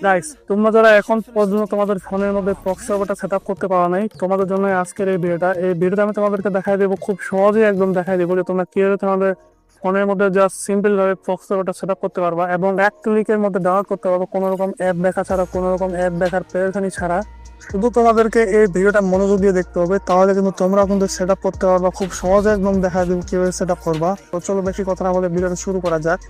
Guys, তোমরা যারা এখন পর্যন্ত তোমাদের ফোনের মধ্যে প্রক্সি সার্ভারটা সেট আপ করতে পারো নাই, তোমাদের জন্য আজকের এই ভিডিওটা আমি তোমাদেরকে দেখাই দেবো, খুব সহজেই একদম দেখাই দেবো যে তোমরা কিভাবে তোমাদের ফোনের মধ্যে জাস্ট সিম্পল ভাবে প্রক্সি সার্ভারটা সেট আপ করতে পারবা এবং এক ক্লিকের মধ্যে ডাউনলোড করতে পারবা, কোনো রকম অ্যাপ দেখা ছাড়া, কোনো রকম অ্যাপ দেখার পেরেশানি ছাড়া। শুধু তোমাদেরকে এই ভিডিওটা মনোযোগ দিয়ে দেখতে হবে, তাহলে কিন্তু তোমরা কিন্তু সেট আপ করতে পারবা খুব সহজে, একদম দেখা দেবো কিভাবে সেট আপ করবা। তো চলো বেশি কথা না বলে ভিডিওটা শুরু করা যাক।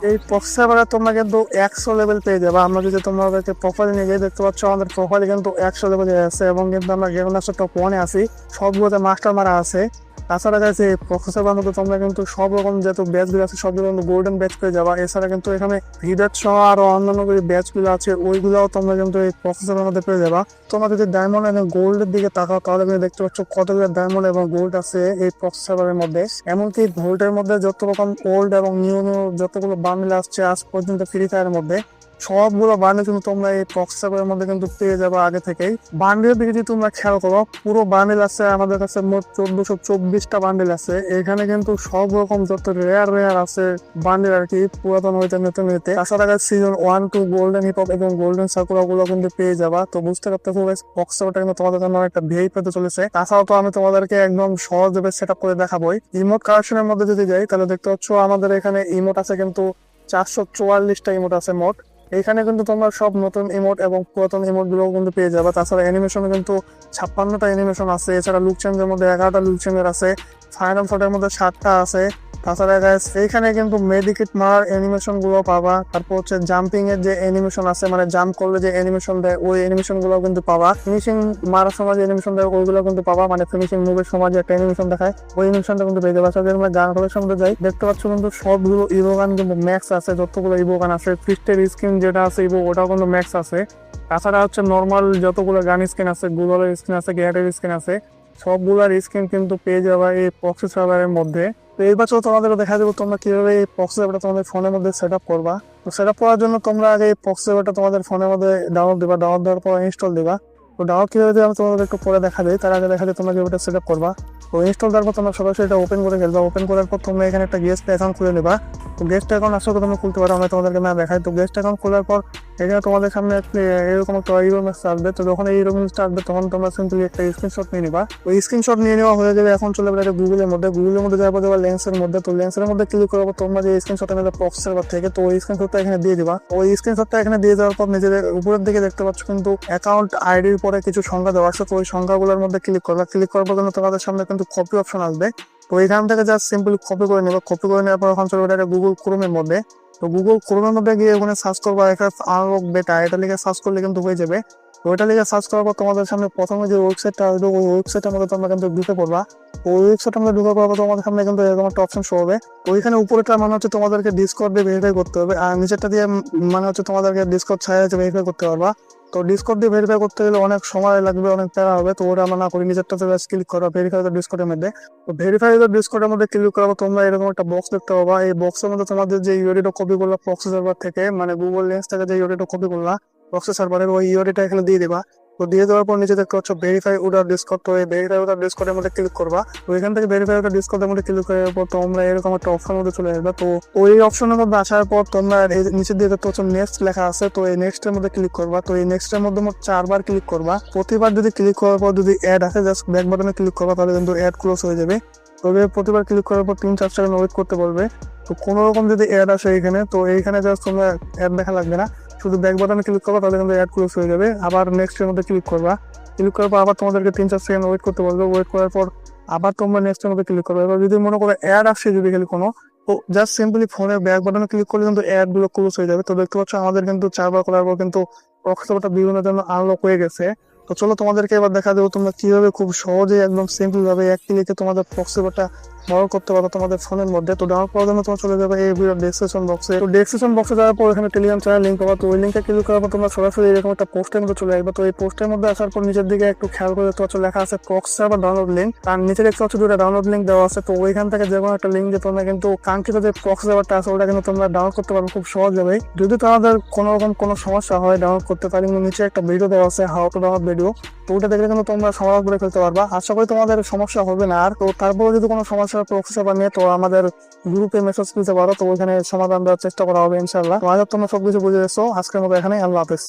এই প্রক্সি সার্ভারে তোমরা কিন্তু 100 লেভেল পেয়ে যাবে। আমরা যদি তোমাদেরকে প্রোফাইল নিয়ে গিয়ে দেখতে পাচ্ছ, আমাদের প্রোফাইলে কিন্তু 100 লেভেলে আছে এবং কিন্তু আমরা গেম মাস্টার টপ 1-এ আছি, সবগুলোতে মাস্টার মারা আছে। তাছাড়া গেছে এই প্রক্সি সার্ভারের মধ্যে তোমরা কিন্তু সব রকম যত ব্যাচগুলো আছে সবগুলো কিন্তু গোল্ডেন ব্যাচ পেয়ে যাবা। এছাড়া কিন্তু এখানে হিডেট সহ আরো অন্যান্য যে ব্যাচগুলো আছে ওইগুলোও তোমরা কিন্তু এই প্রক্সি সার্ভারের মধ্যে পেয়ে যাবা। তোমরা যদি ডায়মন্ড এবং গোল্ডের দিকে তাকাও, তাহলে কিন্তু দেখতে পাচ্ছ কতগুলো ডায়মন্ড এবং গোল্ড আছে এই প্রক্সি সার্ভারের মধ্যে। এমনকি গোল্ডের মধ্যে যত রকম ওল্ড এবং নিউ নিউ যতগুলো বান্ডেল আসছে আজ পর্যন্ত ফ্রি ফায়ারের মধ্যে, সবগুলো বান্ডেল কিন্তু তোমরা এই প্রক্সি সার্ভারের মধ্যে কিন্তু পেয়ে যাবে আগে থেকেই। বান্ডেলের দিকে যদি তোমরা খেয়াল করো, পুরো বান্ডেল আছে আমাদের কাছে মোট 1424টা বান্ডেল আছে। এখানে কিন্তু সব রকম যত রেয়ার রেয়ার আছে বান্ডেল আর কি, পুরাতন হইতে নতুন হইতে। তাছাড়া সিজন 1-2 গোল্ডেন হিপ হপ এবং গোল্ডেন সাকুরা গুলো কিন্তু পেয়ে যাবা। তো বুঝতে পারতেছো প্রক্সি সার্ভারটা কিন্তু তোমাদের জন্য একটা ভিআইপি পেতে চলেছে। তাছাড়াও তো আমি তোমাদেরকে একদম সহজভাবে সেট আপ করে দেখাবোই। ইমোট কালেকশনের মধ্যে যদি যাই, তাহলে দেখতে পাচ্ছ আমাদের এখানে ইমোট আছে কিন্তু 444টা ইমোট আছে মোট। এখানে কিন্তু তোমরা সব নতুন ইমোট এবং পুরাতন ইমোট গুলো কিন্তু পেয়ে যাবে। তাছাড়া অ্যানিমেশনে কিন্তু 56টা অ্যানিমেশন আছে। এছাড়া লুক চেঞ্জের মধ্যে 11টা লুক চেঞ্জের আছে। ফাইনাল ফটের মধ্যে 7টা আছে। তাছাড়া guys এইখানে কিন্তু মেডিকেট মারার অ্যানিমেশন গুলো পাবা। তারপর হচ্ছে জাম্পিং এর যে অ্যানিমেশন আছে, মানে জাম্প করলে যে অ্যানিমেশন দেয় ওই অ্যানিমেশন গুলো কিন্তু পাবা। ফিনিশিং মারার সময় যে অ্যানিমেশন দেয় ওইগুলো কিন্তু পাবা, মানে ফিনিশিং মুভের সময় যে একটা অ্যানিমেশন দেখায় ওই অ্যানিমেশনটা কিন্তু পেয়ে যাবে। যদি আমরা গান কালেকশন মধ্যে যাই, দেখতে পাচ্ছ কিন্তু সবগুলো ইভো গান কিন্তু ম্যাক্স আছে। যতগুলো ইভো গান আছে, ফিস্টের স্কিন যেটা আছে ইভো ওটাও কিন্তু ম্যাক্স আছে। তাছাড়া হচ্ছে নর্মাল যতগুলো গান স্কিন আছে, গুগলের স্কিন আছে, গ্যারেটের স্কিন আছে, সবগুলার স্কিন কিন্তু পেয়ে যাবে এই প্রক্সি সার্ভারের মধ্যে। তো এই বছর তোমাদের দেখা দেবো তোমরা কিভাবে এই প্রক্সি সার্ভারটা তোমাদের ফোনের মধ্যে সেট আপ করবা। তো সেট আপ করার জন্য তোমরা আগে এই প্রক্সি সার্ভারটা তোমাদের ফোনের মধ্যে ডাউনলোড দিবা। ডাউনলোড দেওয়ার পর ইনস্টল দিবা। তো ডাউনলোড কিভাবে দিবে আমি তোমাদের একটু পরে দেখা দিই, তার আগে দেখা যায় তোমরা কিভাবে সেট আপ করবা। তো ইনস্টল দেওয়ার পর তোমরা সরাসরি এটা ওপেন করে ফেলবা। ওপেন করার পর তোমরা এখানে একটা গেস্ট অ্যাকাউন্ট খুলে নেবা। তো গেস্ট অ্যাকাউন্ট আসলে তোমরা খুলতে পারো, আমি তোমাদেরকে না দেখাই। তো গেস্ট অ্যাকাউন্ট খোলার পর এখানে তোমাদের সামনে এরকম একটা ইউরো মেসেজ আসবে। তো যখন এই ইউরো মেসেজটা আসবে তখন তোমরা সিম্পলি একটা স্ক্রিনশট নিয়ে নিবা। ওই স্ক্রিনশট নিয়ে নেওয়া হয়ে যাবে। এখন চলে যাবে গুগলের মধ্যে। গুগলের মধ্যে যাওয়ার পর যাবে লেন্সের মধ্যে। তো লেন্সের মধ্যে ক্লিক করার পর তোমরা যে স্ক্রিনশটটা নেবে প্রক্সি সার্ভার থেকে, তো ওই স্ক্রিনশটটা এখানে দিয়ে দিবা। ওই স্ক্রিনশটটা এখানে দিয়ে দেওয়ার পর নিজেদের উপরের দিকে দেখতে পাচ্ছ কিন্তু অ্যাকাউন্ট আইডির পরে কিছু সংখ্যা দেওয়া আছে। তো ওই সংখ্যাগুলোর মধ্যে ক্লিক করবা। ক্লিক করার পর তোমাদের সামনে কিন্তু কপি অপশন আসবে। তো এখান থেকে জাস্ট সিম্পলি কপি করে নেবা। কপি করে নেওয়ার পর এখন চলে যাবে গুগল ক্রোমের মধ্যে। তো গুগল ক্রোমের মধ্যে গিয়ে ওখানে সার্চ করবা একটা আনলক বেটা, এটা লিখে সার্চ করলে কিন্তু হয়ে যাবে। তো ওইটা লিখে সার্চ করার পর তোমাদের সামনে প্রথমে যে ওয়েবসাইটটা আসবে ওই ওয়েবসাইটের মধ্যে তোমরা কিন্তু ঢুকে পড়বা। ওই ওয়েবসাইটের মধ্যে ঢুকে পড়ার পর তোমাদের সামনে কিন্তু এরকম একটা অপশন শো হবে। তো ওইখানে উপরেটা মানে হচ্ছে তোমাদেরকে ডিসকর্ড দিয়ে ভেরিফাই করতে হবে, আর নিচেরটা দিয়ে মানে হচ্ছে তোমাদেরকে ডিসকর্ড ছাড়া ভেরিফাই করতে পারবা। তো ডিসকর্ড দিয়ে ভেরিফাই করতে গেলে অনেক সময় লাগবে, অনেক টাকা হবে। তো ওটা আমরা না করি, নিজেরটাতে ক্লিক করবা ভেরিফাই ডিসকর্ডের মধ্যে। তো ভেরিফাই ডিসকর্ডের মধ্যে ক্লিক করার পর তোমরা এরকম একটা বক্স দেখতে পাবা। এই বক্সের মধ্যে তোমাদের যে ইউআইডিটা কপি করলা প্রক্সি সার্ভার থেকে, মানে গুগল লেন্স থেকে যে ইউআইডিটা কপি করলা প্রক্সি সার্ভারের, ওই ইউআইডিটা এখানে দিয়ে দিবা। তো দিয়ে দেওয়ার পর নিচে দেখতে পাচ্ছ ভেরিফাই উইদাউট ডিসকর্ড। তো এই ভেরিফাই উইদাউট ডিসকর্ডের মধ্যে ক্লিক করবা। তো এখান থেকে ভেরিফাই উইদাউট ডিসকর্ডের মধ্যে ক্লিক করার পর তোমরা এরকম একটা অপশনের মধ্যে চলে আসবে। তো ওই অপশনের মধ্যে আসার পর তোমরা নিচে দিয়ে দেখতে পাচ্ছ নেক্সট লেখা আছে। তো এই নেক্সট এর মধ্যে ক্লিক করবা। তো এই নেক্সট এর মধ্যে মোট 4বার ক্লিক করবা। প্রতিবার যদি ক্লিক করার পর যদি অ্যাড আসে জাস্ট ব্যাক বাটনে ক্লিক করবা, তাহলে কিন্তু অ্যাড ক্লোজ হয়ে যাবে। তবে প্রতিবার ক্লিক করার পর 3-4 সেকেন্ড ওয়েট করতে বলবে। তো কোনো রকম যদি অ্যাড আসে এখানে, তো এইখানে জাস্ট তোমরা অ্যাড দেখা লাগবে না, শুধু ব্যাক বাটনে ক্লিক করবা, তাহলে কিন্তু অ্যাড ক্লোজ হয়ে যাবে। আবার নেক্সট এর মধ্যে ক্লিক করবা। ক্লিক করার পর আবার তোমাদেরকে 3-4 সেকেন্ড ওয়েট করতে বলবে। ওয়েট করার পর আবার তোমরা নেক্সট এর মধ্যে ক্লিক করবে। এবার যদি মনে করো অ্যাড আসছে যদি খালি কোনো, তো জাস্ট সিম্পলি ফোনের ব্যাক বাটনে ক্লিক করলে কিন্তু অ্যাড গুলো ক্লোজ হয়ে যাবে। তো দেখতে পাচ্ছ আমাদের কিন্তু 4বার করার পর কিন্তু প্রক্সি সার্ভারটা বিভিন্ন জন্য আনলক হয়ে গেছে। তো চলো তোমাদেরকে এবার দেখা দেবো তোমরা কিভাবে খুব সহজে একদম সিম্পল ভাবে এক ক্লিকে তোমাদের প্রক্সি সার্ভারটা ডাউনলোড করতে পারো তোমাদের ফোনের মধ্যে। তো ডাউনলোড করার জন্য তোমরা চলে যাবে এই ভিডিও ডেসক্রিপশন বক্সে। তো ডেসক্রিপশন বক্সে যাওয়ার পর এখানে টেলিগ্রাম চ্যানেল লিঙ্ক পাবা। তো ওই লিঙ্কে ক্লিক করার পর তোমরা সরাসরি এরকম একটা পোস্টের মধ্যে চলে আসবে। তো এই পোস্টের মধ্যে আসার পর নিচের দিকে একটু খেয়াল করে দেখতে পাচ্ছ লেখা আছে প্রক্সি সার্ভার ডাউনলোড লিঙ্ক। তার নিচে দেখতে পাচ্ছ দুটো ডাউনলোড লিঙ্ক দেওয়া আছে। তো ওইখান থেকে যে কোনো একটা লিঙ্ক দিয়ে তোমরা কিন্তু কাঙ্ক্ষিত যে প্রক্সি সার্ভারটা আছে ওটা কিন্তু তোমরা ডাউনলোড করতে পারবে খুব সহজভাবে। যদি তোমাদের কোনো রকম কোনো সমস্যা হয় ডাউনলোড করতে পারি, নিচে একটা ভিডিও দেওয়া আছে হাউ টু ডাউনলোড ভিডিও। তো ওটা দেখলে কিন্তু তোমরা সমাধান করে ফেলতে পারবা। আশা করি তোমাদের সমস্যা হবে না। আর তো তারপরে যদি কোনো সমস্যা প্রক্সি সার্ভার নিয়ে, তো আমাদের গ্রুপে মেসেজ দিতে পারো। তো ওইখানে সমাধান দেওয়ার চেষ্টা করা হবে ইনশাল্লাহ। তো আজ তোমরা সবকিছু বুঝে গেছো। আজকের মতো এখানে, আল্লাহ হাফেজ।